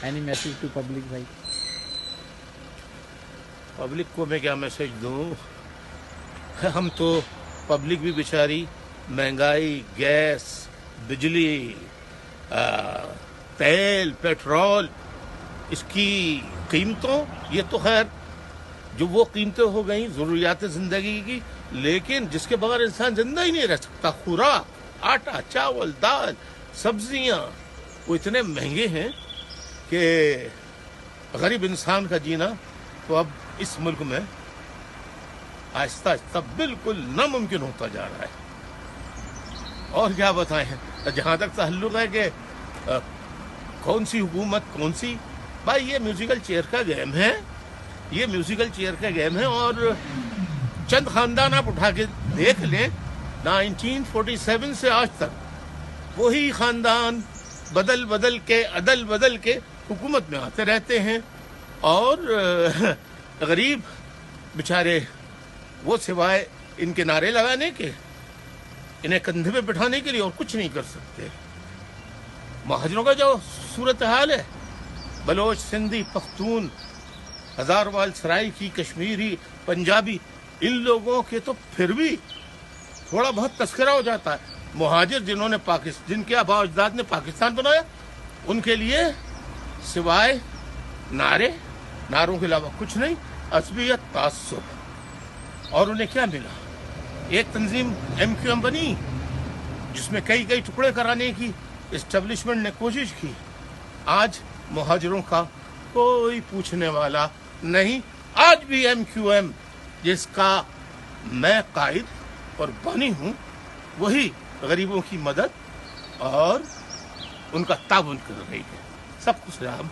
Any message to public bhai? Public को मैं क्या मैसेज दूं? हम तो पब्लिक भी बेचारी महंगाई, गैस, बिजली, तेल, पेट्रोल, इसकी कीमतों, ये तो खैर जो वो कीमतें हो गई ज़रूरियात ज़िंदगी की, लेकिन जिसके बगैर इंसान जिंदा ही नहीं रह सकता। खुराक, आटा, चावल, दाल, सब्जियां, वो इतने महंगे हैं कि गरीब इंसान का जीना तो अब इस मुल्क में आहिस्ता आहिस्ता बिल्कुल नामुमकिन होता जा रहा है। और क्या बताएं, जहाँ तक ताल्लुक है कि कौन सी हुकूमत कौन सी, भाई ये म्यूजिकल चेयर का गेम है, ये म्यूजिकल चेयर का गेम है। और चंद खानदान आप उठा के देख लें, 1947 से आज तक वही खानदान बदल बदल के हुकूमत में आते रहते हैं, और गरीब बेचारे वो सिवाय इनके नारे लगाने के, इन्हें कंधे पे बिठाने के लिए और कुछ नहीं कर सकते। महाजरों का जो सूरत हाल है, बलोच, सिंधी, पख्तून, हजारवाल, सराइकी, कश्मीरी, पंजाबी, इन लोगों के तो फिर भी थोड़ा बहुत तस्करा हो जाता है। मुहाजिर जिन्होंने जिनके आबा अजदाद ने पाकिस्तान बनाया, उनके लिए सिवाय नारों के अलावा कुछ नहीं, असबियत, तासुब। और उन्हें क्या मिला? एक तंजीम MQM बनी जिसमें कई टुकड़े कराने की एस्टेब्लिशमेंट ने कोशिश की। आज मुहाजिरों का कोई पूछने वाला नहीं। आज भी MQM जिसका मैं कायद और बानी हूँ, वही गरीबों की मदद और उनका ताउन कर रही है। सब कुछ राम।